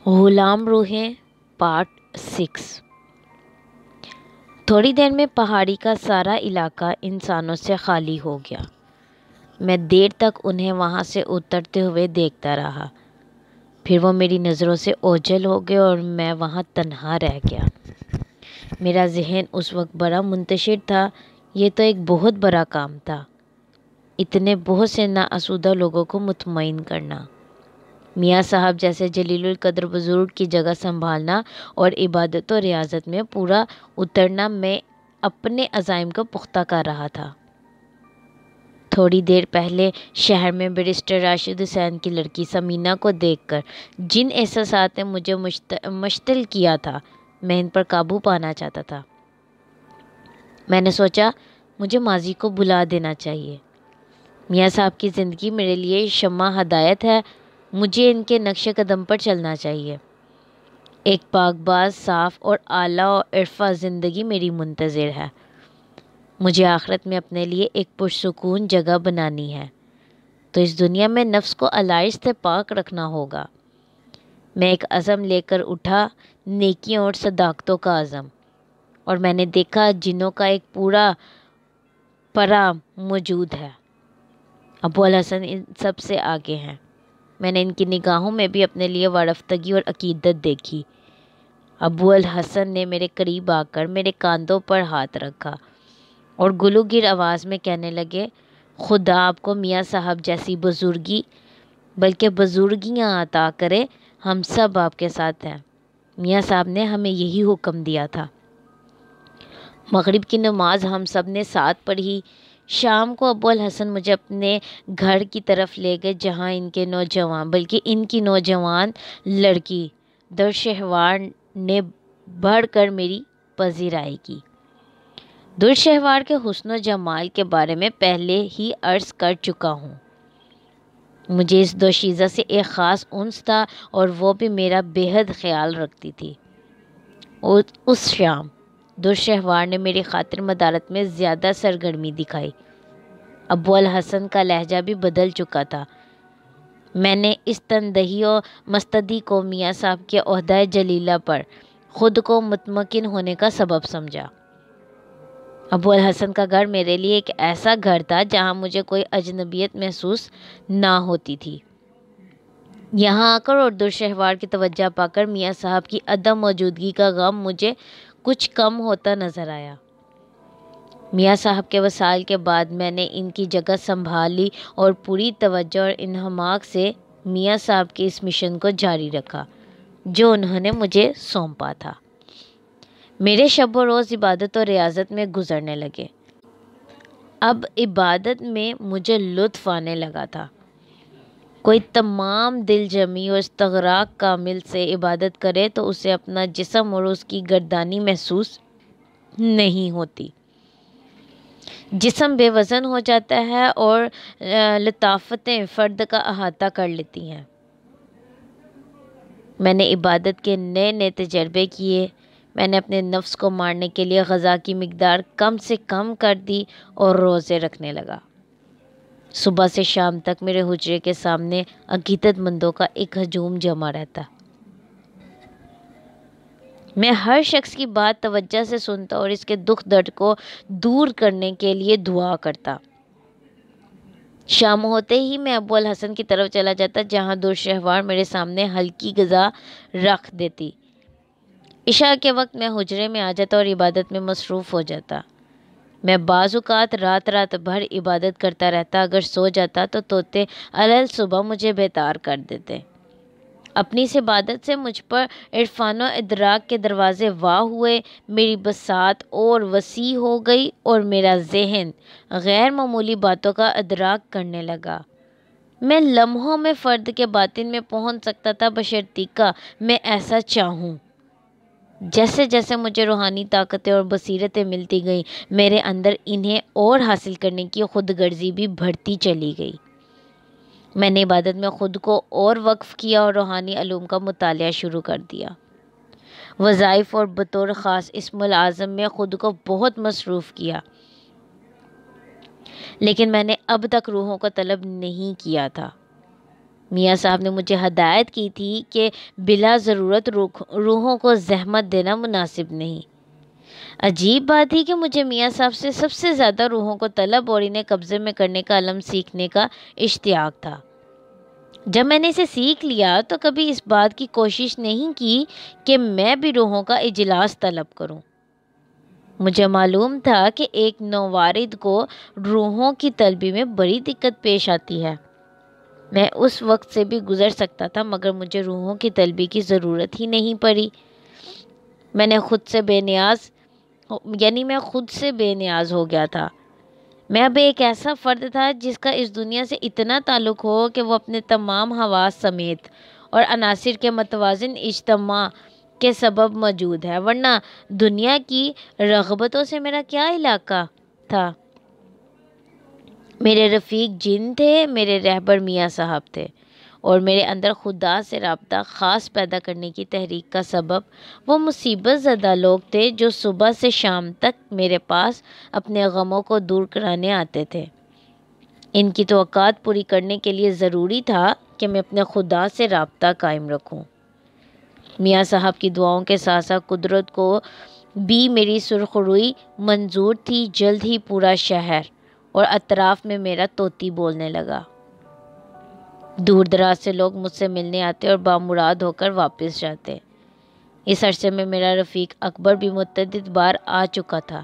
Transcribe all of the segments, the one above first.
غلام روحیں پارٹ 6۔ تھوڑی دیر میں پہاڑی کا سارا علاقہ انسانوں سے خالی ہو گیا۔ میں دیر تک انہیں وہاں سے اترتے ہوئے دیکھتا رہا، پھر وہ میری نظروں سے اوجھل ہو گئے اور میں وہاں تنہا رہ گیا۔ میرا ذہن اس وقت بڑا منتشر تھا۔ یہ تو ایک بہت بڑا کام تھا، اتنے بہت سے ناآسودہ لوگوں کو مطمئن کرنا، میاں صاحب جیسے جلیل القدر بزرگ کی جگہ سنبھالنا اور عبادت و ریاضت میں پورا اترنا۔ میں اپنے عزائم کو پختہ کر رہا تھا۔ تھوڑی دیر پہلے شہر میں بیرسٹر راشد حسین کی لڑکی ثمینہ کو دیکھ کر جن احساسات نے مجھے مشتعل کیا تھا، میں ان پر قابو پانا چاہتا تھا۔ میں نے سوچا مجھے ماضی کو بھلا دینا چاہیے۔ میاں صاحب کی زندگی میرے لیے شمع ہدایت ہے، مجھے ان کے نقش قدم پر چلنا چاہیے۔ ایک پاک باز، صاف اور اعلیٰ عرفہ زندگی میری منتظر ہے۔ مجھے آخرت میں اپنے لیے ایک پرسکون جگہ بنانی ہے، تو اس دنیا میں نفس کو علائش سے پاک رکھنا ہوگا۔ میں ایک عزم لے کر اٹھا، نیکیوں اور صداقتوں کا عزم، اور میں نے دیکھا جنوں کا ایک پورا پرا موجود ہے۔ ابو الحسن ان سب سے آگے ہیں۔ میں نے ان کی نگاہوں میں بھی اپنے لیے وارفتگی اور عقیدت دیکھی۔ ابو الحسن نے میرے قریب آ کر میرے کاندھوں پر ہاتھ رکھا اور گلوگیر آواز میں کہنے لگے، خدا آپ کو میاں صاحب جیسی بزرگی بلکہ بزرگیاں عطا کرے، ہم سب آپ کے ساتھ ہیں۔ میاں صاحب نے ہمیں یہی حکم دیا تھا۔ مغرب کی نماز ہم سب نے ساتھ پڑھی۔ شام کو ابو الحسن مجھے اپنے گھر کی طرف لے گئے، جہاں ان کی نوجوان لڑکی درشہوار نے بڑھ کر میری پذیرائی کی۔ درشہوار کے حسن و جمال کے بارے میں پہلے ہی عرض کر چکا ہوں۔ مجھے اس دوشیزہ سے ایک خاص انس تھا اور وہ بھی میرا بے حد خیال رکھتی تھی۔ اس شام درشہوار نے میری خاطر مدارت میں زیادہ سرگرمی دکھائی۔ ابو الحسن کا لہجہ بھی بدل چکا تھا۔ میں نے اس تندہی و مستدی کو میاں صاحب کے عہدہ جلیلہ پر خود کو مطمئن ہونے کا سبب سمجھا۔ ابو الحسن کا گھر میرے لیے ایک ایسا گھر تھا جہاں مجھے کوئی اجنبیت محسوس نہ ہوتی تھی۔ یہاں آ کر اور درشہوار کی توجہ پا کر میاں صاحب کی عدم موجودگی کا غم مجھے کچھ کم ہوتا نظر آیا۔ میاں صاحب کے وصال کے بعد میں نے ان کی جگہ سنبھالی اور پوری توجہ اور انہماک سے میاں صاحب کے اس مشن کو جاری رکھا جو انہوں نے مجھے سونپا تھا۔ میرے شب و روز عبادت اور ریاضت میں گزرنے لگے۔ اب عبادت میں مجھے لطف آنے لگا تھا۔ کوئی تمام دل جمی اور استغراق کامل سے عبادت کرے تو اسے اپنا جسم اور اس کی گردانی محسوس نہیں ہوتی۔ جسم بے وزن ہو جاتا ہے اور لطافتیں فرد کا احاطہ کر لیتی ہیں۔ میں نے عبادت کے نئے نئے تجربے کیے۔ میں نے اپنے نفس کو مارنے کے لیے غذا کی مقدار کم سے کم کر دی اور روزے رکھنے لگا۔ صبح سے شام تک میرے حجرے کے سامنے عقیدت مندوں کا ایک ہجوم جمع رہتا۔ میں ہر شخص کی بات توجہ سے سنتا اور اس کے دکھ درد کو دور کرنے کے لیے دعا کرتا۔ شام ہوتے ہی میں ابو الحسن کی طرف چلا جاتا، جہاں درشہوار میرے سامنے ہلکی غذا رکھ دیتی۔ عشاء کے وقت میں حجرے میں آ جاتا اور عبادت میں مصروف ہو جاتا۔ میں بعض اوقات رات بھر عبادت کرتا رہتا۔ اگر سو جاتا تو طوطے علل صبح مجھے بیدار کر دیتے۔ اپنی اس عبادت سے مجھ پر عرفان و ادراک کے دروازے واہ ہوئے، میری بساط اور وسیع ہو گئی اور میرا ذہن غیر معمولی باتوں کا ادراک کرنے لگا۔ میں لمحوں میں فرد کے باطن میں پہنچ سکتا تھا، بشرطیکہ میں ایسا چاہوں۔ جیسے جیسے مجھے روحانی طاقتیں اور بصیرتیں ملتی گئیں، میرے اندر انہیں اور حاصل کرنے کی خود غرضی بھی بڑھتی چلی گئی۔ میں نے عبادت میں خود کو اور وقف کیا اور روحانی علوم کا مطالعہ شروع کر دیا۔ وظائف اور بطور خاص اسم العظم میں خود کو بہت مصروف کیا، لیکن میں نے اب تک روحوں کو طلب نہیں کیا تھا۔ میاں صاحب نے مجھے ہدایت کی تھی کہ بلا ضرورت روحوں کو زحمت دینا مناسب نہیں۔ عجیب بات تھی کہ مجھے میاں صاحب سے سب سے زیادہ روحوں کو طلب اور انہیں قبضے میں کرنے کا علم سیکھنے کا اشتیاق تھا۔ جب میں نے اسے سیکھ لیا تو کبھی اس بات کی کوشش نہیں کی کہ میں بھی روحوں کا اجلاس طلب کروں۔ مجھے معلوم تھا کہ ایک نووارد کو روحوں کی طلبی میں بڑی دقت پیش آتی ہے۔ میں اس وقت سے بھی گزر سکتا تھا مگر مجھے روحوں کی طلبی کی ضرورت ہی نہیں پڑی۔ میں خود سے بے نیاز ہو گیا تھا۔ میں اب ایک ایسا فرد تھا جس کا اس دنیا سے اتنا تعلق ہو کہ وہ اپنے تمام حواس سمیت اور عناصر کے متوازن اجتماع کے سبب موجود ہے، ورنہ دنیا کی رغبتوں سے میرا کیا علاقہ تھا۔ میرے رفیق جن تھے، میرے رہبر میاں صاحب تھے، اور میرے اندر خدا سے رابطہ خاص پیدا کرنے کی تحریک کا سبب وہ مصیبت زدہ لوگ تھے جو صبح سے شام تک میرے پاس اپنے غموں کو دور کرانے آتے تھے۔ ان کی توقعات پوری کرنے کے لیے ضروری تھا کہ میں اپنے خدا سے رابطہ قائم رکھوں۔ میاں صاحب کی دعاؤں کے ساتھ ساتھ قدرت کو بھی میری سرخ روئی منظور تھی۔ جلد ہی پورا شہر اور اطراف میں میرا طوطی بولنے لگا۔ دور دراز سے لوگ مجھ سے ملنے آتے اور بامراد ہو کر واپس جاتے۔ اس عرصے میں میرا رفیق اکبر بھی متعدد بار آ چکا تھا۔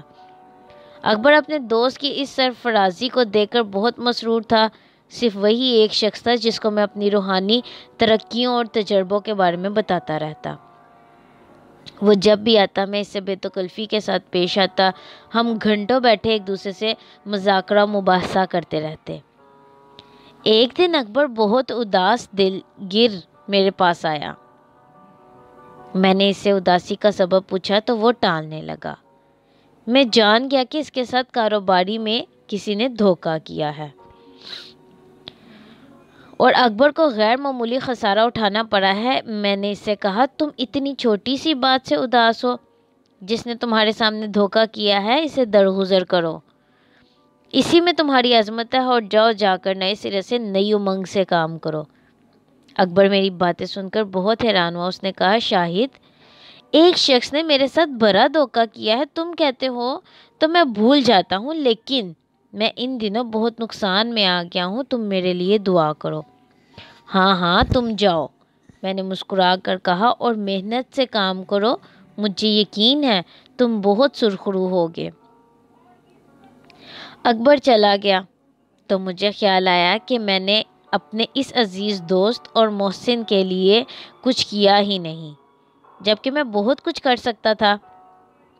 اکبر اپنے دوست کی اس سرفرازی کو دیکھ کر بہت مسرور تھا۔ صرف وہی ایک شخص تھا جس کو میں اپنی روحانی ترقیوں اور تجربوں کے بارے میں بتاتا رہتا۔ وہ جب بھی آتا میں اس سے بے تکلفی کے ساتھ پیش آتا۔ ہم گھنٹوں بیٹھے ایک دوسرے سے مذاکرہ مباحثہ کرتے رہتے۔ ایک دن اکبر بہت اداس دل گر میرے پاس آیا۔ میں نے اس سے اداسی کا سبب پوچھا تو وہ ٹالنے لگا۔ میں جان گیا کہ اس کے ساتھ کاروباری میں کسی نے دھوکہ کیا ہے، اور اکبر کو غیر معمولی خسارہ اٹھانا پڑا ہے۔ میں نے اس سے کہا، تم اتنی چھوٹی سی بات سے اداس ہو؟ جس نے تمہارے سامنے دھوکہ کیا ہے اسے درگزر کرو، اسی میں تمہاری عظمت ہے، اور جا کر نئے سرے سے نئی امنگ سے کام کرو۔ اکبر میری باتیں سن کر بہت حیران ہوا۔ اس نے کہا، شاہد، ایک شخص نے میرے ساتھ بڑا دھوکہ کیا ہے، تم کہتے ہو تو میں بھول جاتا ہوں، لیکن میں ان دنوں بہت نقصان میں آ گیا ہوں، تم میرے لیے دعا کرو۔ ہاں تم جاؤ، میں نے مسکرا کر کہا، اور محنت سے کام کرو، مجھے یقین ہے تم بہت سرخرو ہوگے۔ اکبر چلا گیا تو مجھے خیال آیا کہ میں نے اپنے اس عزیز دوست اور محسن کے لیے کچھ کیا ہی نہیں، جبکہ میں بہت کچھ کر سکتا تھا۔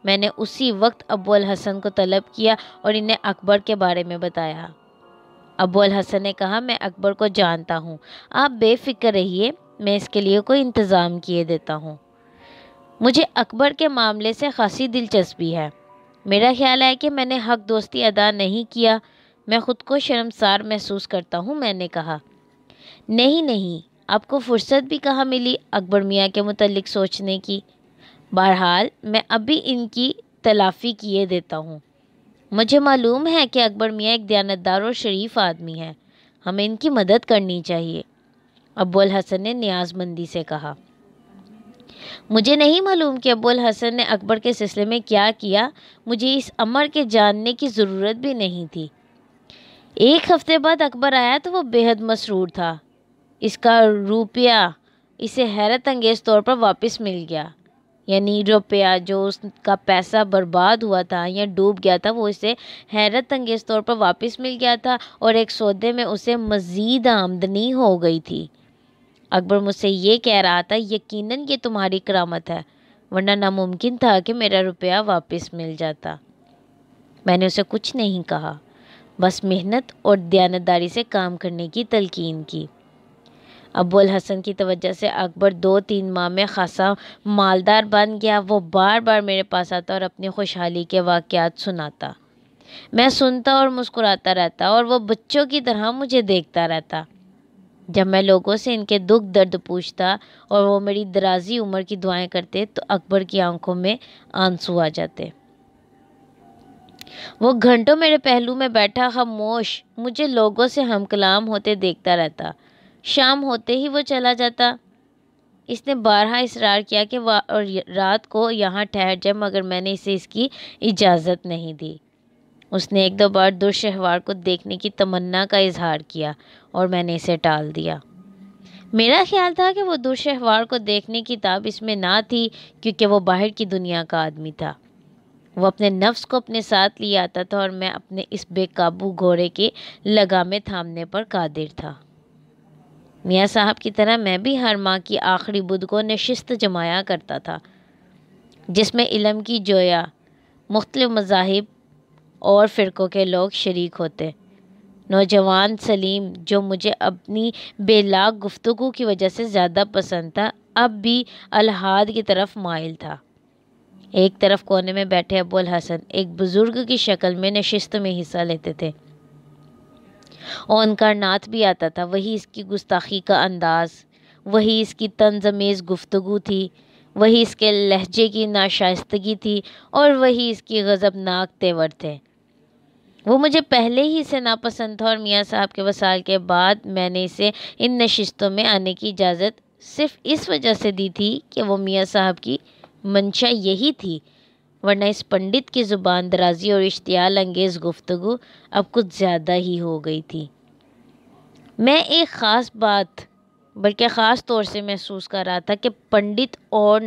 میں نے اسی وقت ابو الحسن کو طلب کیا اور انہیں اکبر کے بارے میں بتایا۔ ابو الحسن نے کہا، میں اکبر کو جانتا ہوں، آپ بے فکر رہیے، میں اس کے لیے کوئی انتظام کیے دیتا ہوں۔ مجھے اکبر کے معاملے سے خاصی دلچسپی ہے۔ میرا خیال ہے کہ میں نے حق دوستی ادا نہیں کیا، میں خود کو شرمسار محسوس کرتا ہوں۔ میں نے کہا، نہیں، آپ کو فرصت بھی کہاں ملی اکبر میاں کے متعلق سوچنے کی؟ بہرحال میں ابھی ان کی تلافی کیے دیتا ہوں۔ مجھے معلوم ہے کہ اکبر میاں ایک دیانتدار اور شریف آدمی ہے، ہمیں ان کی مدد کرنی چاہیے۔ ابو الحسن نے نیاز مندی سے کہا۔ مجھے نہیں معلوم کہ ابو الحسن نے اکبر کے سلسلے میں کیا کیا، مجھے اس امر کے جاننے کی ضرورت بھی نہیں تھی۔ ایک ہفتے بعد اکبر آیا تو وہ بے حد مسرور تھا۔ اس کا روپیہ اسے حیرت انگیز طور پر واپس مل گیا، یعنی روپیہ جو اس کا پیسہ برباد ہوا تھا یا ڈوب گیا تھا، وہ اسے حیرت انگیز طور پر واپس مل گیا تھا، اور ایک سودے میں اسے مزید آمدنی ہو گئی تھی۔ اکبر مجھ سے یہ کہہ رہا تھا، یقیناً یہ تمہاری کرامت ہے، ورنہ ناممکن تھا کہ میرا روپیہ واپس مل جاتا۔ میں نے اسے کچھ نہیں کہا، بس محنت اور دیانتداری سے کام کرنے کی تلقین کی۔ ابو الحسن کی توجہ سے اکبر 2-3 ماہ میں خاصا مالدار بن گیا۔ وہ بار بار میرے پاس آتا اور اپنی خوشحالی کے واقعات سناتا۔ میں سنتا اور مسکراتا رہتا، اور وہ بچوں کی طرح مجھے دیکھتا رہتا۔ جب میں لوگوں سے ان کے دکھ درد پوچھتا اور وہ میری درازی عمر کی دعائیں کرتے تو اکبر کی آنکھوں میں آنسو آ جاتے۔ وہ گھنٹوں میرے پہلو میں بیٹھا خاموش مجھے لوگوں سے ہم کلام ہوتے دیکھتا رہتا۔ شام ہوتے ہی وہ چلا جاتا۔ اس نے بارہا اصرار کیا کہ وہ رات کو یہاں ٹھہر جائے، مگر میں نے اسے اس کی اجازت نہیں دی۔ اس نے ایک دو بار درشہوار کو دیکھنے کی تمنا کا اظہار کیا اور میں نے اسے ٹال دیا۔ میرا خیال تھا کہ وہ درشہوار کو دیکھنے کی تاب اس میں نہ تھی، کیونکہ وہ باہر کی دنیا کا آدمی تھا۔ وہ اپنے نفس کو اپنے ساتھ لے آتا تھا اور میں اپنے اس بے قابو گھوڑے کے لگامیں تھامنے پر قادر تھا۔ میاں صاحب کی طرح میں بھی ہر ماہ کی آخری بدھ کو نشست جمایا کرتا تھا، جس میں علم کی جویا مختلف مذاہب اور فرقوں کے لوگ شریک ہوتے۔ نوجوان سلیم، جو مجھے اپنی بے لاگ گفتگو کی وجہ سے زیادہ پسند تھا، اب بھی الحاد کی طرف مائل تھا۔ ایک طرف کونے میں بیٹھے ابو الحسن ایک بزرگ کی شکل میں نشست میں حصہ لیتے تھے۔ اونکار ناتھ بھی آتا تھا۔ وہی اس کی گستاخی کا انداز، وہی اس کی طنز آمیز گفتگو تھی، وہی اس کے لہجے کی ناشائستگی تھی اور وہی اس کی غضبناک تیور تھے۔ وہ مجھے پہلے ہی سے ناپسند تھا اور میاں صاحب کے وصال کے بعد میں نے اسے ان نشستوں میں آنے کی اجازت صرف اس وجہ سے دی تھی کہ وہ میاں صاحب کی منشا یہی تھی، ورنہ اس پنڈت کی زبان درازی اور اشتعال انگیز گفتگو اب کچھ زیادہ ہی ہو گئی تھی۔ میں ایک خاص بات بلکہ خاص طور سے محسوس کر رہا تھا کہ پنڈت اور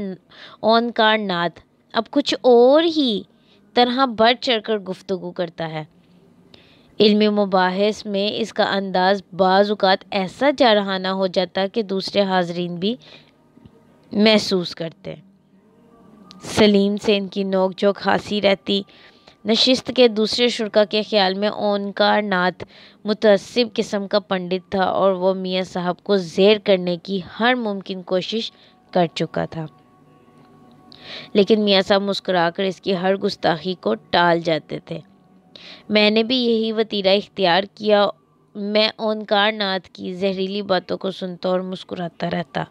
اونکار ناتھ اب کچھ اور ہی طرح بڑھ چڑھ کر گفتگو کرتا ہے۔ علمی مباحث میں اس کا انداز بعض اوقات ایسا جارحانہ ہو جاتا کہ دوسرے حاضرین بھی محسوس کرتے۔ سلیم سے ان کی نوک جھوک ہنسی رہتی۔ نشست کے دوسرے شرکا کے خیال میں اونکار ناتھ متعصب قسم کا پنڈت تھا اور وہ میاں صاحب کو زیر کرنے کی ہر ممکن کوشش کر چکا تھا، لیکن میاں صاحب مسکرا کر اس کی ہر گستاخی کو ٹال جاتے تھے۔ میں نے بھی یہی وتیرہ اختیار کیا۔ میں اونکار ناتھ کی زہریلی باتوں کو سنتا اور مسکراتا رہتا۔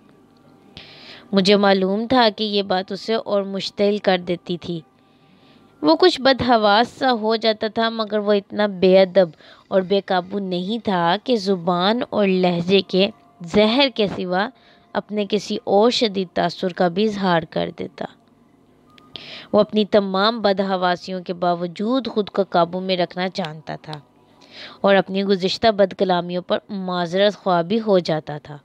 مجھے معلوم تھا کہ یہ بات اسے اور مشتعل کر دیتی تھی۔ وہ کچھ بدحواس سا ہو جاتا تھا، مگر وہ اتنا بے ادب اور بے قابو نہیں تھا کہ زبان اور لہجے کے زہر کے سوا اپنے کسی اور شدید تاثر کا بھی اظہار کر دیتا۔ وہ اپنی تمام بدحواسیوں کے باوجود خود کو قابو میں رکھنا جانتا تھا اور اپنی گزشتہ بد کلامیوں پر معذرت خواہ بھی ہو جاتا تھا۔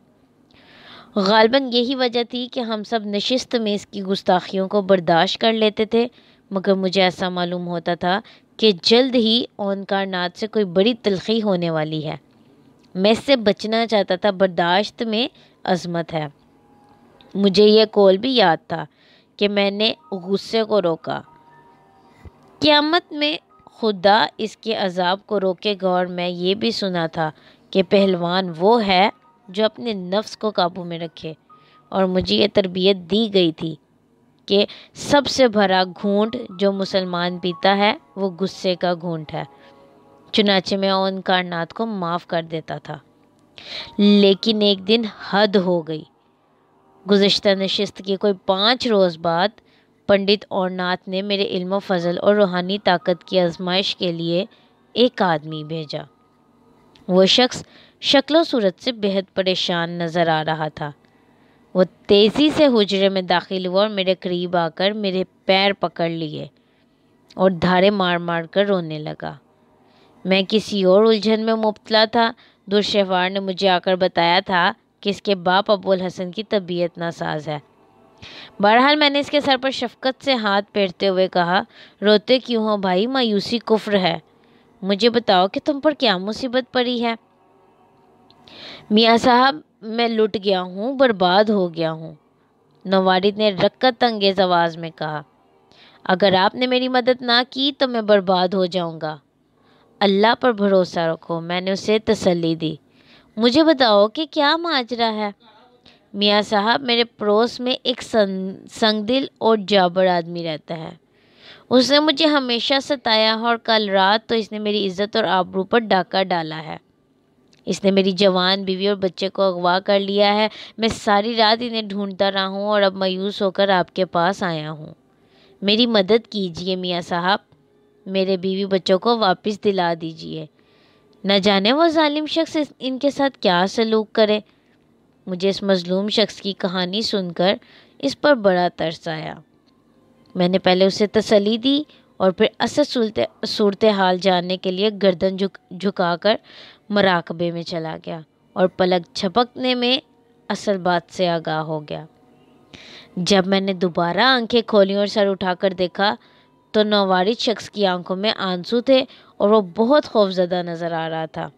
غالباً یہی وجہ تھی کہ ہم سب نشست میں اس کی گستاخیوں کو برداشت کر لیتے تھے، مگر مجھے ایسا معلوم ہوتا تھا کہ جلد ہی اونکار ناتھ سے کوئی بڑی تلخی ہونے والی ہے۔ میں اس سے بچنا چاہتا تھا۔ برداشت میں عظمت ہے۔ مجھے یہ قول بھی یاد تھا کہ میں نے غصے کو روکا، قیامت میں خدا اس کے عذاب کو روکے گا، اور میں یہ بھی سنا تھا کہ پہلوان وہ ہے جو اپنے نفس کو قابو میں رکھے، اور مجھے یہ تربیت دی گئی تھی کہ سب سے بھرا گھونٹ جو مسلمان پیتا ہے وہ غصے کا گھونٹ ہے۔ چنانچہ میں اونکار ناتھ کو معاف کر دیتا تھا، لیکن ایک دن حد ہو گئی۔ گزشتہ نشست کے کوئی 5 روز بعد پنڈت اور ناتھ نے میرے علم و فضل اور روحانی طاقت کی آزمائش کے لیے ایک آدمی بھیجا۔ وہ شخص شکل و صورت سے بہت پریشان نظر آ رہا تھا۔ وہ تیزی سے حجرے میں داخل ہوا اور میرے قریب آ کر میرے پیر پکڑ لیے اور دھارے مار مار کر رونے لگا۔ میں کسی اور الجھن میں مبتلا تھا۔ درشہوار نے مجھے آ کر بتایا تھا کہ اس کے باپ ابو الحسن کی طبیعت ناساز ہے۔ بہرحال میں نے اس کے سر پر شفقت سے ہاتھ پھیرتے ہوئے کہا، روتے کیوں ہو بھائی؟ مایوسی کفر ہے۔ مجھے بتاؤ کہ تم پر کیا مصیبت پڑی ہے؟ میاں صاحب، میں لٹ گیا ہوں، برباد ہو گیا ہوں، نوارد نے رقت انگیز آواز میں کہا۔ اگر آپ نے میری مدد نہ کی تو میں برباد ہو جاؤں گا۔ اللہ پر بھروسہ رکھو، میں نے اسے تسلی دی۔ مجھے بتاؤ کہ کیا ماجرا ہے؟ میاں صاحب، میرے پڑوس میں ایک سنگ دل اور جابر آدمی رہتا ہے۔ اس نے مجھے ہمیشہ ستایا اور کل رات تو اس نے میری عزت اور آبرو پر ڈاکہ ڈالا ہے۔ اس نے میری جوان بیوی اور بچے کو اغوا کر لیا ہے۔ میں ساری رات انہیں ڈھونڈتا رہا ہوں اور اب مایوس ہو کر آپ کے پاس آیا ہوں۔ میری مدد کیجیے میاں صاحب، میرے بیوی بچوں کو واپس دلا دیجیے۔ نہ جانے وہ ظالم شخص ان کے ساتھ کیا سلوک کرے۔ مجھے اس مظلوم شخص کی کہانی سن کر اس پر بڑا ترس آیا۔ میں نے پہلے اسے تسلی دی اور پھر اصل صورتحال جاننے کے لیے گردن جھکا کر مراقبے میں چلا گیا اور پلک جھپکنے میں اصل بات سے آگاہ ہو گیا۔ جب میں نے دوبارہ آنکھیں کھولی اور سر اٹھا کر دیکھا تو نووارد شخص کی آنکھوں میں آنسو تھے اور وہ بہت خوفزدہ نظر آ رہا تھا۔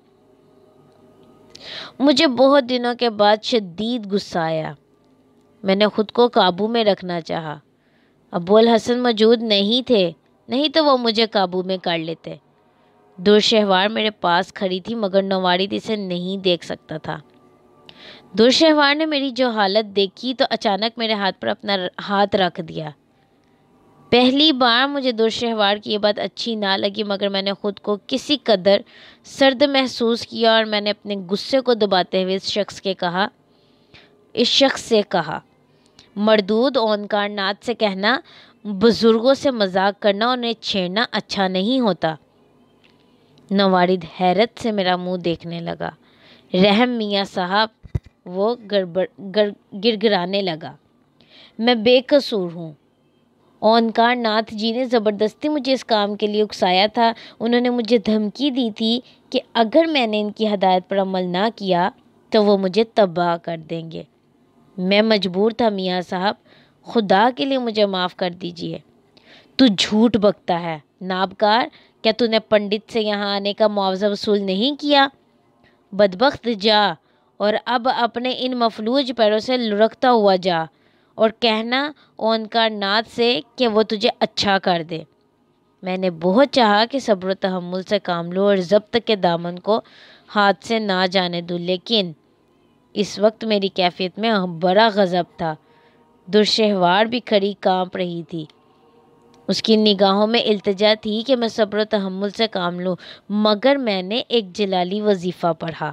مجھے بہت دنوں کے بعد شدید غصہ آیا۔ میں نے خود کو قابو میں رکھنا چاہا۔ ابوالحسن موجود نہیں تھے، نہیں تو وہ مجھے قابو میں کر لیتے۔ درشہوار میرے پاس کھڑی تھی مگر نووارد اسے نہیں دیکھ سکتا تھا۔ درشہوار نے میری جو حالت دیکھی تو اچانک میرے ہاتھ پر اپنا ہاتھ رکھ دیا۔ پہلی بار مجھے درشہوار کی یہ بات اچھی نہ لگی مگر میں نے خود کو کسی قدر سرد محسوس کیا اور میں نے اپنے غصے کو دباتے ہوئے اس شخص سے کہا، مردود اونکار ناتھ سے کہنا بزرگوں سے مذاق کرنا اور انہیں چھیڑنا اچھا نہیں ہوتا۔ نووارد حیرت سے میرا منہ دیکھنے لگا۔ رحم میاں صاحب، وہ گڑگڑانے لگا، میں بے قصور ہوں۔ اونکار ناتھ جی نے زبردستی مجھے اس کام کے لیے اکسایا تھا۔ انہوں نے مجھے دھمکی دی تھی کہ اگر میں نے ان کی ہدایت پر عمل نہ کیا تو وہ مجھے تباہ کر دیں گے۔ میں مجبور تھا میاں صاحب، خدا کے لیے مجھے معاف کر دیجیے۔ تو جھوٹ بکتا ہے نابکار، کیا تو نے پنڈت سے یہاں آنے کا معاوضہ وصول نہیں کیا؟ بدبخت جا اور اب اپنے ان مفلوج پیروں سے لڑکتا ہوا جا اور کہنا اونکار ناتھ سے کہ وہ تجھے اچھا کر دے۔ میں نے بہت چاہا کہ صبر و تحمل سے کام لوں اور ضبط کے دامن کو ہاتھ سے نہ جانے دوں، لیکن اس وقت میری کیفیت میں بڑا غضب تھا۔ درشہوار بھی کھڑی کانپ رہی تھی۔ اس کی نگاہوں میں التجا تھی کہ میں صبر و تحمل سے کام لوں، مگر میں نے ایک جلالی وظیفہ پڑھا۔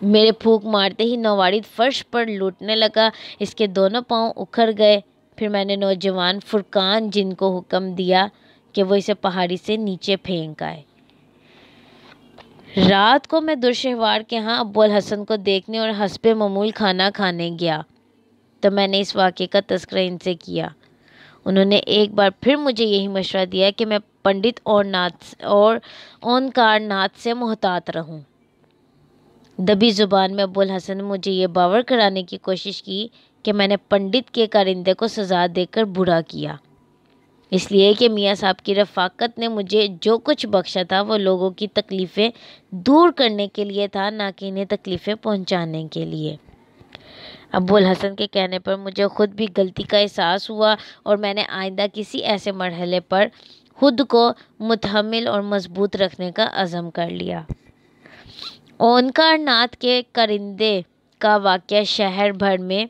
میرے پھونک مارتے ہی نووارد فرش پر لوٹنے لگا، اس کے دونوں پاؤں اکھڑ گئے۔ پھر میں نے نوجوان فرقان جن کو حکم دیا کہ وہ اسے پہاڑی سے نیچے پھینک آئے۔ رات کو میں درشہوار کے ہاں ابوالحسن کو دیکھنے اور حسب معمول کھانا کھانے گیا تو میں نے اس واقعے کا تذکرہ ان سے کیا۔ انہوں نے ایک بار پھر مجھے یہی مشورہ دیا کہ میں پنڈت اور اونکار ناتھ سے محتاط رہوں۔ دبی زبان میں ابوالحسن نے مجھے یہ باور کرانے کی کوشش کی کہ میں نے پنڈت کے کارندے کو سزا دے کر برا کیا، اس لیے کہ میاں صاحب کی رفاقت نے مجھے جو کچھ بخشا تھا وہ لوگوں کی تکلیفیں دور کرنے کے لیے تھا، نہ کہ انہیں تکلیفیں پہنچانے کے لیے۔ ابوالحسن کے کہنے پر مجھے خود بھی غلطی کا احساس ہوا اور میں نے آئندہ کسی ایسے مرحلے پر خود کو متحمل اور مضبوط رکھنے کا عزم کر لیا۔ اونکار ناتھ کے کارندے کا واقعہ شہر بھر میں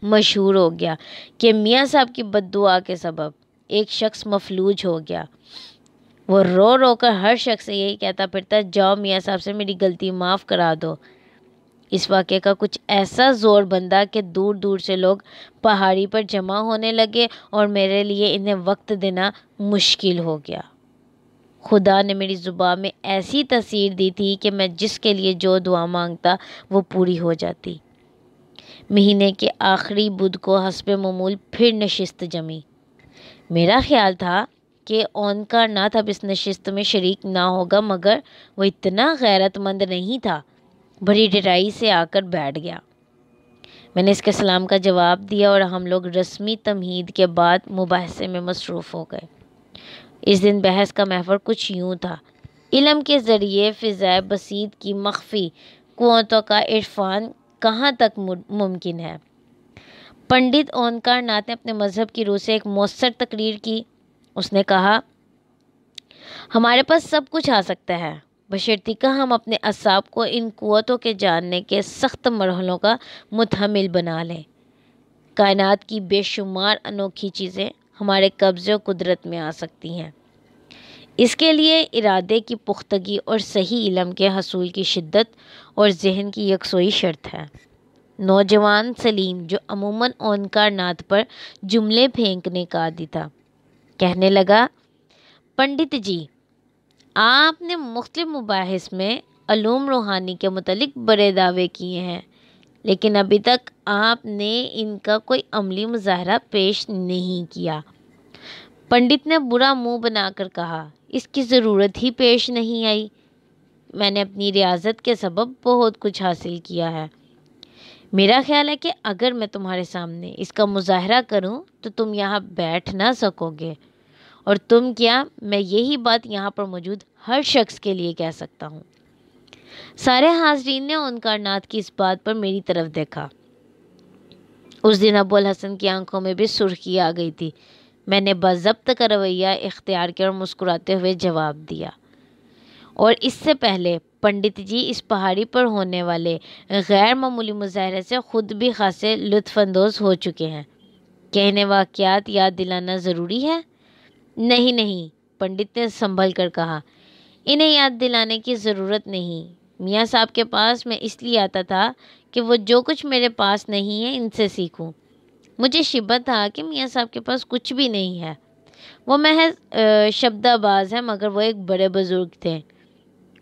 مشہور ہو گیا کہ میاں صاحب کی بد دعا کے سبب ایک شخص مفلوج ہو گیا۔ وہ رو رو کر ہر شخص سے یہی کہتا پھرتا، جاؤ میاں صاحب سے میری غلطی معاف کرا دو۔ اس واقعے کا کچھ ایسا زور بندھا کہ دور دور سے لوگ پہاڑی پر جمع ہونے لگے اور میرے لیے انہیں وقت دینا مشکل ہو گیا۔ خدا نے میری زبان میں ایسی تاثیر دی تھی کہ میں جس کے لیے جو دعا مانگتا وہ پوری ہو جاتی۔ مہینے کے آخری بدھ کو حسب معمول پھر نشست جمی۔ میرا خیال تھا کہ اونکار ناتھ اب اس نشست میں شریک نہ ہوگا، مگر وہ اتنا غیرت مند نہیں تھا، بڑی ڈرائی سے آ کر بیٹھ گیا۔ میں نے اس کے سلام کا جواب دیا اور ہم لوگ رسمی تمہید کے بعد مباحثے میں مصروف ہو گئے۔ اس دن بحث کا محور کچھ یوں تھا، علم کے ذریعے فضائے بسیط کی مخفی قوتوں کا عرفان کہاں تک ممکن ہے۔ پنڈت اونکار ناتھ نے اپنے مذہب کی روح سے ایک مؤثر تقریر کی۔ اس نے کہا، ہمارے پاس سب کچھ آ سکتا ہے بشرطیکہ ہم اپنے اعصاب کو ان قوتوں کے جاننے کے سخت مرحلوں کا متحمل بنا لیں۔ کائنات کی بے شمار انوکھی چیزیں ہمارے قبضے و قدرت میں آ سکتی ہیں۔ اس کے لیے ارادے کی پختگی اور صحیح علم کے حصول کی شدت اور ذہن کی یکسوئی شرط ہے۔ نوجوان سلیم، جو عموماً اونکار ناتھ پر جملے پھینکنے کا عادی تھا، کہنے لگا، پنڈت جی، آپ نے مختلف مباحث میں علوم روحانی کے متعلق بڑے دعوے کیے ہیں، لیکن ابھی تک آپ نے ان کا کوئی عملی مظاہرہ پیش نہیں کیا۔ پنڈت نے برا منہ بنا کر کہا، اس کی ضرورت ہی پیش نہیں آئی۔ میں نے اپنی ریاضت کے سبب بہت کچھ حاصل کیا ہے۔ میرا خیال ہے کہ اگر میں تمہارے سامنے اس کا مظاہرہ کروں تو تم یہاں بیٹھ نہ سکو گے، اور تم کیا، میں یہی بات یہاں پر موجود ہر شخص کے لیے کہہ سکتا ہوں۔ سارے حاضرین نے ان کائنات کی اس بات پر میری طرف دیکھا۔ اس دن ابو الحسن کی آنکھوں میں بھی سرخی آ گئی تھی۔ میں نے باضابطہ کا رویہ اختیار کیا اور مسکراتے ہوئے جواب دیا، اور اس سے پہلے پنڈت جی اس پہاڑی پر ہونے والے غیر معمولی مظاہرے سے خود بھی خاصے لطف اندوز ہو چکے ہیں۔ کیا انہیں واقعات یاد دلانا ضروری ہے؟ نہیں نہیں، پنڈت نے سنبھل کر کہا، انہیں یاد دلانے کی ضرورت نہیں۔ میاں صاحب کے پاس میں اس لیے آتا تھا کہ وہ جو کچھ میرے پاس نہیں ہے ان سے سیکھوں۔ مجھے شبہ تھا کہ میاں صاحب کے پاس کچھ بھی نہیں ہے، وہ محض شبدہ باز ہے، مگر وہ ایک بڑے بزرگ تھے۔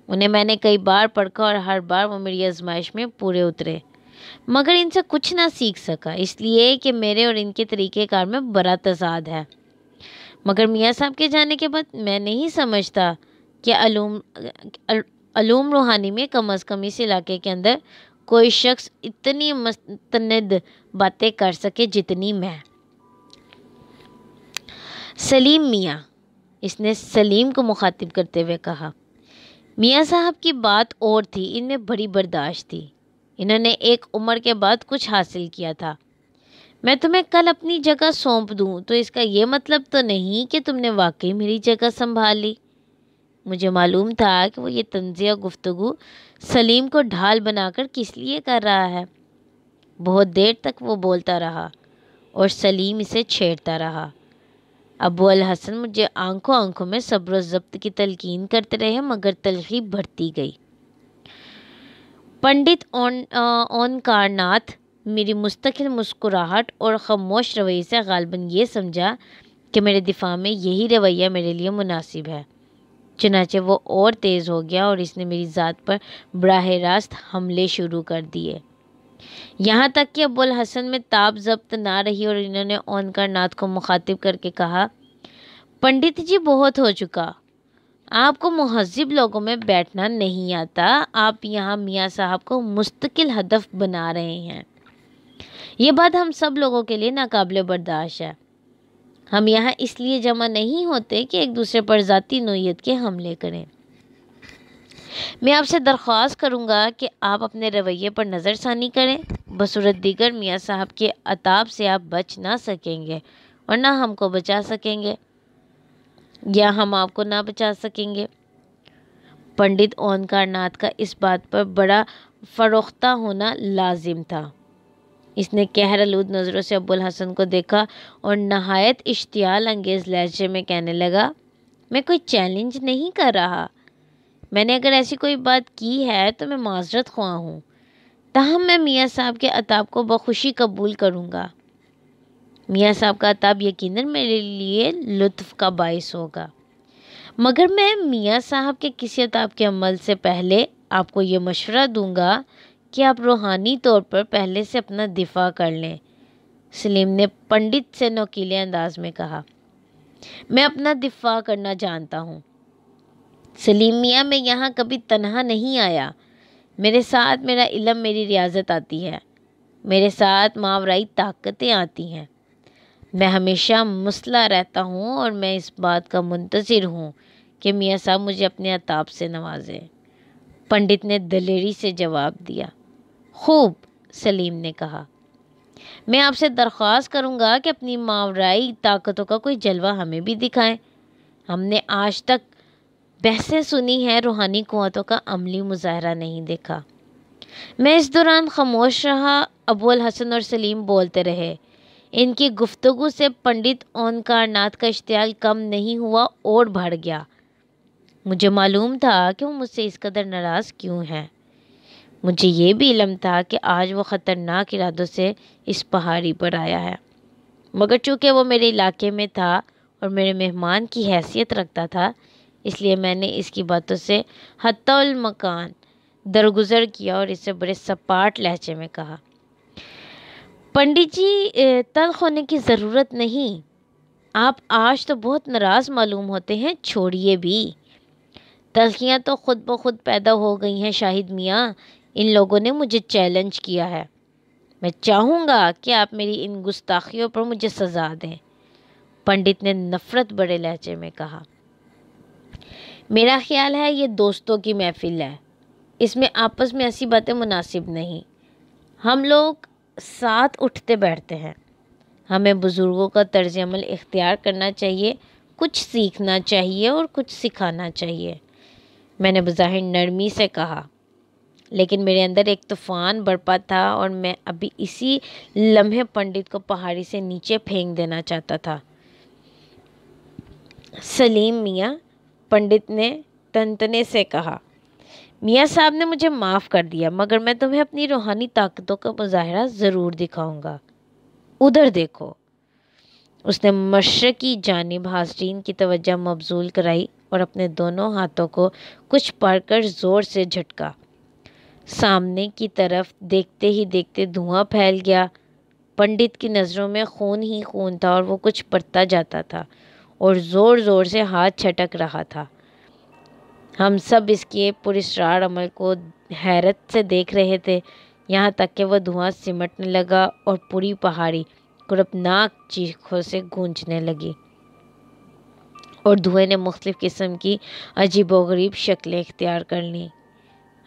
انہیں میں نے کئی بار پڑھا اور ہر بار وہ میری آزمائش میں پورے اترے، مگر ان سے کچھ نہ سیکھ سکا، اس لیے کہ میرے اور ان کے طریقہ کار میں بڑا تضاد ہے۔ مگر میاں صاحب کے جانے کے بعد میں نہیں سمجھتا کہ علوم روحانی میں کم از کم اس علاقے کے اندر کوئی شخص اتنی مستند باتیں کر سکے جتنی میں۔ سلیم میاں، اس نے سلیم کو مخاطب کرتے ہوئے کہا۔ میاں صاحب کی بات اور تھی، ان میں بڑی برداشت تھی۔ انہوں نے ایک عمر کے بعد کچھ حاصل کیا تھا۔ میں تمہیں کل اپنی جگہ سونپ دوں تو اس کا یہ مطلب تو نہیں کہ تم نے واقعی میری جگہ سنبھال لی۔ مجھے معلوم تھا کہ وہ یہ طنزیہ گفتگو سلیم کو ڈھال بنا کر کس لیے کر رہا ہے۔ بہت دیر تک وہ بولتا رہا اور سلیم اسے چھیڑتا رہا۔ ابو الحسن مجھے آنکھوں آنکھوں میں صبر و ضبط کی تلقین کرتے رہے، مگر تلخی بڑھتی گئی۔ پنڈت اون کارناتھ میری مستقل مسکراہٹ اور خاموش رویے سے غالباً یہ سمجھا کہ میرے دفاع میں یہی رویہ میرے لیے مناسب ہے۔ چنانچہ وہ اور تیز ہو گیا اور اس نے میری ذات پر براہ راست حملے شروع کر دیے، یہاں تک کہ ابو الحسن میں تاب ضبط نہ رہی اور انہوں نے اون کارناتھ کو مخاطب کر کے کہا، پنڈت جی بہت ہو چکا، آپ کو مہذب لوگوں میں بیٹھنا نہیں آتا، آپ یہاں میاں صاحب کو مستقل ہدف بنا رہے ہیں۔ یہ بات ہم سب لوگوں کے لیے ناقابل برداشت ہے۔ ہم یہاں اس لیے جمع نہیں ہوتے کہ ایک دوسرے پر ذاتی نوعیت کے حملے کریں۔ میں آپ سے درخواست کروں گا کہ آپ اپنے رویے پر نظر ثانی کریں، بصورت دیگر میاں صاحب کے عتاب سے آپ بچ نہ سکیں گے اور نہ ہم کو بچا سکیں گے، یا ہم آپ کو نہ بچا سکیں گے۔ پنڈت اون کارناتھ کا اس بات پر بڑا فروختہ ہونا لازم تھا۔ اس نے قہر آلود نظروں سے ابو الحسن کو دیکھا اور نہایت اشتعال انگیز لہجے میں کہنے لگا، میں کوئی چیلنج نہیں کر رہا، میں نے اگر ایسی کوئی بات کی ہے تو میں معذرت خواہ ہوں، تاہم میں میاں صاحب کے عتاب کو بخوشی قبول کروں گا۔ میاں صاحب کا عتاب یقیناً میرے لیے لطف کا باعث ہوگا، مگر میں میاں صاحب کے کسی عتاب کے عمل سے پہلے آپ کو یہ مشورہ دوں گا کہ آپ روحانی طور پر پہلے سے اپنا دفاع کر لیں۔ سلیم نے پنڈت سے نوکیلے انداز میں کہا، میں اپنا دفاع کرنا جانتا ہوں۔ سلیم میاں، میں یہاں کبھی تنہا نہیں آیا، میرے ساتھ میرا علم، میری ریاضت آتی ہے، میرے ساتھ ماورائی طاقتیں آتی ہیں، میں ہمیشہ مسلح رہتا ہوں اور میں اس بات کا منتظر ہوں کہ میاں صاحب مجھے اپنے عتاب سے نوازیں۔ پنڈت نے دلیری سے جواب دیا۔ خوب، سلیم نے کہا، میں آپ سے درخواست کروں گا کہ اپنی ماورائی طاقتوں کا کوئی جلوہ ہمیں بھی دکھائیں۔ ہم نے آج تک بحثیں سنی ہیں، روحانی قوتوں کا عملی مظاہرہ نہیں دیکھا۔ میں اس دوران خاموش رہا۔ ابو الحسن اور سلیم بولتے رہے۔ ان کی گفتگو سے پنڈت اون کارناتھ کا اشتعال کم نہیں ہوا اور بڑھ گیا۔ مجھے معلوم تھا کہ وہ مجھ سے اس قدر ناراض کیوں ہیں۔ مجھے یہ بھی علم تھا کہ آج وہ خطرناک ارادوں سے اس پہاڑی پر آیا ہے، مگر چونکہ وہ میرے علاقے میں تھا اور میرے مہمان کی حیثیت رکھتا تھا، اس لیے میں نے اس کی باتوں سے حتی المکان درگزر کیا اور اسے بڑے سپاٹ لہجے میں کہا، پنڈت جی تلخ ہونے کی ضرورت نہیں، آپ آج تو بہت ناراض معلوم ہوتے ہیں، چھوڑیے بھی، تلخیاں تو خود بخود پیدا ہو گئی ہیں شاہد میاں، ان لوگوں نے مجھے چیلنج کیا ہے، میں چاہوں گا کہ آپ میری ان گستاخیوں پر مجھے سزا دیں، پنڈت نے نفرت بڑے لہجے میں کہا۔ میرا خیال ہے یہ دوستوں کی محفل ہے، اس میں آپس میں ایسی باتیں مناسب نہیں، ہم لوگ ساتھ اٹھتے بیٹھتے ہیں، ہمیں بزرگوں کا طرز عمل اختیار کرنا چاہیے، کچھ سیکھنا چاہیے اور کچھ سکھانا چاہیے، میں نے بظاہر نرمی سے کہا، لیکن میرے اندر ایک طوفان برپا تھا اور میں ابھی اسی لمحے پنڈت کو پہاڑی سے نیچے پھینک دینا چاہتا تھا۔ سلیم میاں، پنڈت نے تنتنے سے کہا، میاں صاحب نے مجھے معاف کر دیا، مگر میں تمہیں اپنی روحانی طاقتوں کا مظاہرہ ضرور دکھاؤں گا، ادھر دیکھو۔ اس نے مشرقی جانب حاضرین کی توجہ مبذول کرائی اور اپنے دونوں ہاتھوں کو کچھ پڑھ کر زور سے جھٹکا، سامنے کی طرف دیکھتے ہی دیکھتے دھواں پھیل گیا، پنڈت کی نظروں میں خون ہی خون تھا اور وہ کچھ پڑھتا جاتا تھا اور زور زور سے ہاتھ چھٹک رہا تھا۔ ہم سب اس کے پراسرار عمل کو حیرت سے دیکھ رہے تھے، یہاں تک کہ وہ دھواں سمٹنے لگا اور پوری پہاڑی کرپناک چیخوں سے گونجنے لگی اور دھوئے نے مختلف قسم کی عجیب و غریب شکلیں اختیار کر لیں۔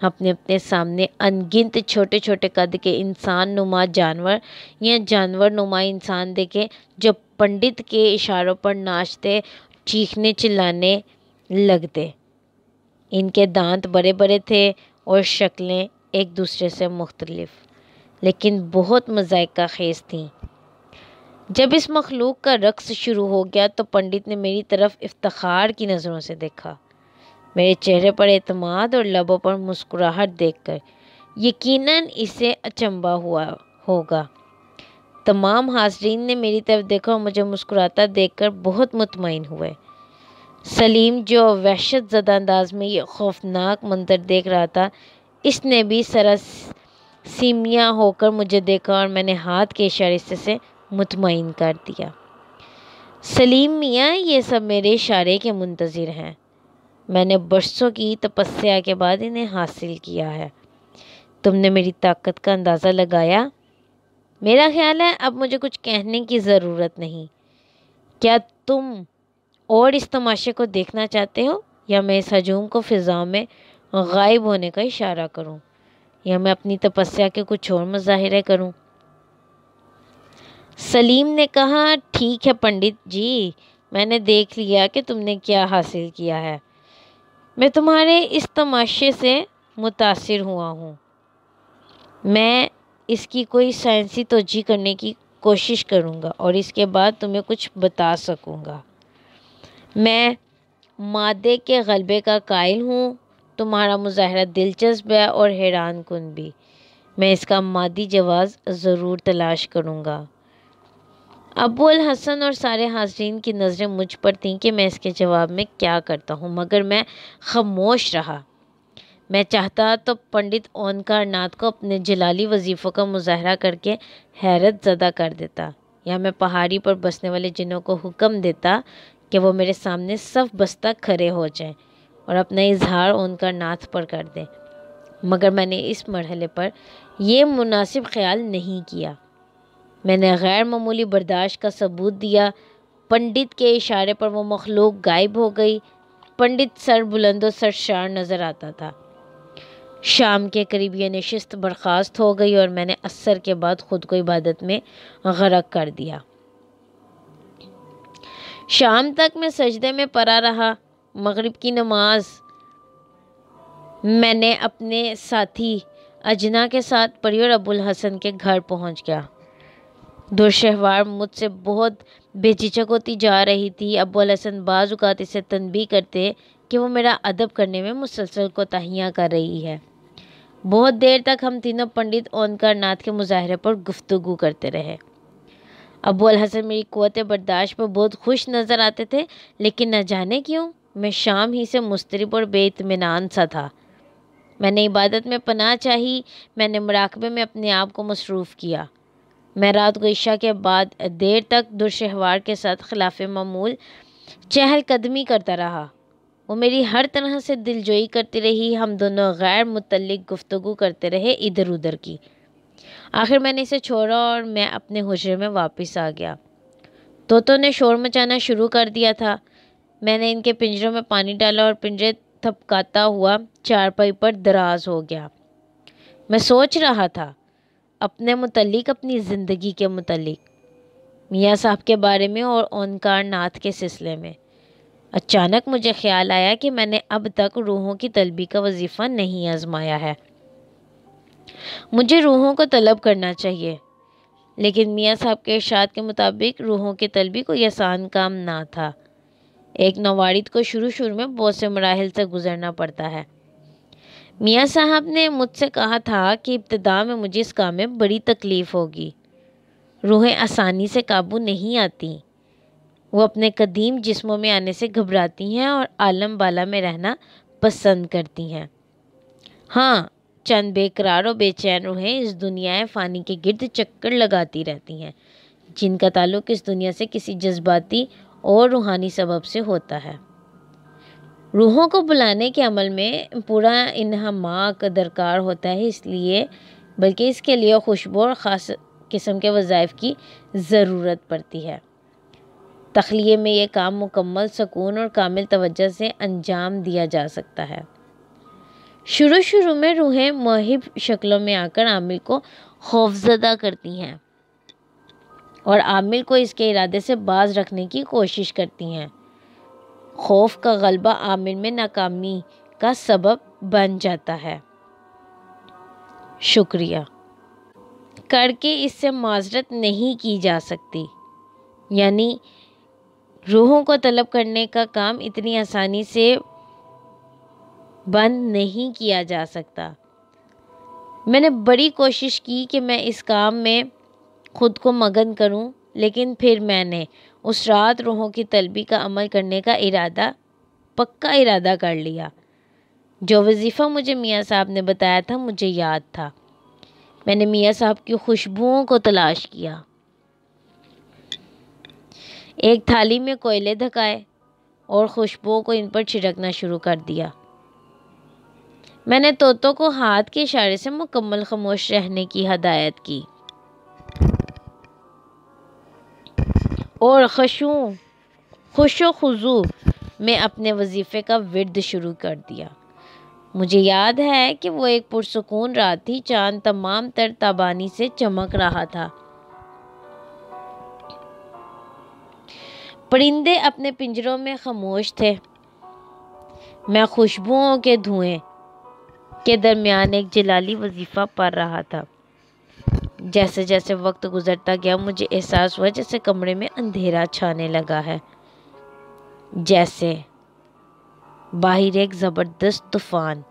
اپنے اپنے سامنے ان گنت چھوٹے چھوٹے قد کے انسان نما جانور یا جانور نما انسان دیکھے جو پنڈت کے اشاروں پر ناچتے، چیخنے چلانے لگتے۔ ان کے دانت بڑے بڑے تھے اور شکلیں ایک دوسرے سے مختلف لیکن بہت مذائقہ خیز تھیں۔ جب اس مخلوق کا رقص شروع ہو گیا تو پنڈت نے میری طرف افتخار کی نظروں سے دیکھا، میرے چہرے پر اعتماد اور لبوں پر مسکراہٹ دیکھ کر یقیناً اسے اچنبھا ہوا ہوگا۔ تمام حاضرین نے میری طرف دیکھا اور مجھے مسکراتا دیکھ کر بہت مطمئن ہوئے۔ سلیم جو وحشت زدہ انداز میں یہ خوفناک منظر دیکھ رہا تھا، اس نے بھی سراسیمیا ہو کر مجھے دیکھا اور میں نے ہاتھ کے اشارے سے مطمئن کر دیا، سلیم میاں یہ سب میرے اشارے کے منتظر ہیں، میں نے برسوں کی تپسیا کے بعد انہیں حاصل کیا ہے، تم نے میری طاقت کا اندازہ لگایا، میرا خیال ہے اب مجھے کچھ کہنے کی ضرورت نہیں، کیا تم اور اس تماشے کو دیکھنا چاہتے ہو یا میں اس ہجوم کو فضاؤں میں غائب ہونے کا اشارہ کروں یا میں اپنی تپسیا کے کچھ اور مظاہرے کروں؟ سلیم نے کہا، ٹھیک ہے پنڈت جی، میں نے دیکھ لیا کہ تم نے کیا حاصل کیا ہے، میں تمہارے اس تماشے سے متاثر ہوا ہوں، میں اس کی کوئی سائنسی توجیہ کرنے کی کوشش کروں گا اور اس کے بعد تمہیں کچھ بتا سکوں گا، میں مادے کے غلبے کا قائل ہوں، تمہارا مظاہرہ دلچسپ ہے اور حیران کن بھی، میں اس کا مادی جواز ضرور تلاش کروں گا۔ ابو الحسن اور سارے حاضرین کی نظریں مجھ پر تھیں کہ میں اس کے جواب میں کیا کرتا ہوں، مگر میں خاموش رہا۔ میں چاہتا تو پنڈت اونکار ناتھ کو اپنے جلالی وظیفوں کا مظاہرہ کر کے حیرت زدہ کر دیتا، یا میں پہاڑی پر بسنے والے جنوں کو حکم دیتا کہ وہ میرے سامنے صف بستہ کھڑے ہو جائیں اور اپنا اظہار اونکار ناتھ پر کر دیں، مگر میں نے اس مرحلے پر یہ مناسب خیال نہیں کیا، میں نے غیر معمولی برداشت کا ثبوت دیا، پنڈت کے اشارے پر وہ مخلوق غائب ہو گئی، پنڈت سر بلند و سرشار نظر آتا تھا، شام کے قریب یہ نشست برخاست ہو گئی اور میں نے عصر کے بعد خود کو عبادت میں غرق کر دیا۔ شام تک میں سجدے میں پڑا رہا، مغرب کی نماز میں نے اپنے ساتھی اجنا کے ساتھ پڑھی اور ابو الحسن کے گھر پہنچ گیا۔ دورشہوار مجھ سے بہت بے جھجک ہوتی جا رہی تھی، ابو الحسن بعض اوقات اسے تنبیہ کرتے کہ وہ میرا ادب کرنے میں مسلسل کوتاہیاں کر رہی ہے۔ بہت دیر تک ہم تینوں پنڈت اونکار ناتھ کے مظاہرے پر گفتگو کرتے رہے۔ ابو الحسن میری قوت برداشت پر بہت خوش نظر آتے تھے، لیکن نہ جانے کیوں میں شام ہی سے مضطرب اور بے اطمینان سا تھا۔ میں نے عبادت میں پناہ چاہی، میں نے مراقبے میں اپنے آپ کو مصروف کیا۔ میں رات کو عشاء کے بعد دیر تک درشہوار کے ساتھ خلاف معمول چہل قدمی کرتا رہا۔ وہ میری ہر طرح سے دلجوئی کرتی رہی، ہم دونوں غیر متعلق گفتگو کرتے رہے ادھر ادھر کی۔ آخر میں نے اسے چھوڑا اور میں اپنے حجرے میں واپس آ گیا۔ طوطوں نے شور مچانا شروع کر دیا تھا۔ میں نے ان کے پنجروں میں پانی ڈالا اور پنجرے تھپکاتا ہوا چارپائی پر دراز ہو گیا۔ میں سوچ رہا تھا اپنے متعلق، اپنی زندگی کے متعلق، میاں صاحب کے بارے میں اور اونکار ناتھ کے سلسلے میں۔ اچانک مجھے خیال آیا کہ میں نے اب تک روحوں کی طلبی کا وظیفہ نہیں آزمایا ہے۔ مجھے روحوں کو طلب کرنا چاہیے، لیکن میاں صاحب کے ارشاد کے مطابق روحوں کی طلبی کوئی آسان کام نہ تھا۔ ایک نوارد کو شروع میں بہت سے مراحل سے گزرنا پڑتا ہے۔ میاں صاحب نے مجھ سے کہا تھا کہ ابتدا میں مجھے اس کام میں بڑی تکلیف ہوگی۔ روحیں آسانی سے قابو نہیں آتی۔ وہ اپنے قدیم جسموں میں آنے سے گھبراتی ہیں اور عالم بالا میں رہنا پسند کرتی ہیں۔ ہاں، چند بے قرار اور بے چین روحیں اس دنیا فانی کے گرد چکر لگاتی رہتی ہیں، جن کا تعلق اس دنیا سے کسی جذباتی اور روحانی سبب سے ہوتا ہے۔ روحوں کو بلانے کے عمل میں پورا انہماک درکار ہوتا ہے، اس لیے بلکہ اس کے لیے خوشبو اور خاص قسم کے وظائف کی ضرورت پڑتی ہے۔ تخلیے میں یہ کام مکمل سکون اور کامل توجہ سے انجام دیا جا سکتا ہے۔ شروع میں روحیں موہب شکلوں میں آ کر عامل کو خوفزدہ کرتی ہیں اور عامل کو اس کے ارادے سے باز رکھنے کی کوشش کرتی ہیں۔ خوف کا غلبہ عامل میں ناکامی کا سبب بن جاتا ہے۔ شکریہ کر کے اس سے معذرت نہیں کی جا سکتی، یعنی روحوں کو طلب کرنے کا کام اتنی آسانی سے بند نہیں کیا جا سکتا۔ میں نے بڑی کوشش کی کہ میں اس کام میں خود کو مگن کروں، لیکن پھر میں نے اس رات روحوں کی طلبی کا عمل کرنے کا پکا ارادہ کر لیا۔ جو وظیفہ مجھے میاں صاحب نے بتایا تھا مجھے یاد تھا۔ میں نے میاں صاحب کی خوشبوؤں کو تلاش کیا، ایک تھالی میں کوئلے دھکائے اور خوشبوؤں کو ان پر چھڑکنا شروع کر دیا۔ میں نے طوطوں کو ہاتھ کے اشارے سے مکمل خاموش رہنے کی ہدایت کی اور خوش و خضوع میں اپنے وظیفے کا ورد شروع کر دیا۔ مجھے یاد ہے کہ وہ ایک پرسکون رات تھی، چاند تمام تر تابانی سے چمک رہا تھا، پرندے اپنے پنجروں میں خاموش تھے، میں خوشبوؤں کے دھوئیں کے درمیان ایک جلالی وظیفہ پڑھ رہا تھا۔ جیسے جیسے وقت گزرتا گیا مجھے احساس ہوا جیسے کمرے میں اندھیرا چھانے لگا ہے، جیسے باہر ایک زبردست طوفان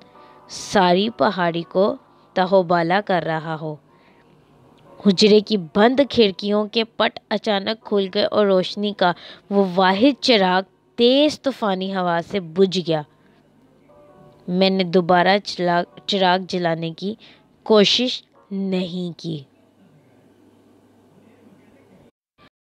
ساری پہاڑی کو تہوبالا کر رہا ہو۔ حجرے کی بند کھڑکیوں کے پٹ اچانک کھل گئے اور روشنی کا وہ واحد چراغ تیز طوفانی ہوا سے بجھ گیا۔ میں نے دوبارہ چراغ جلانے کی کوشش نہیں کی۔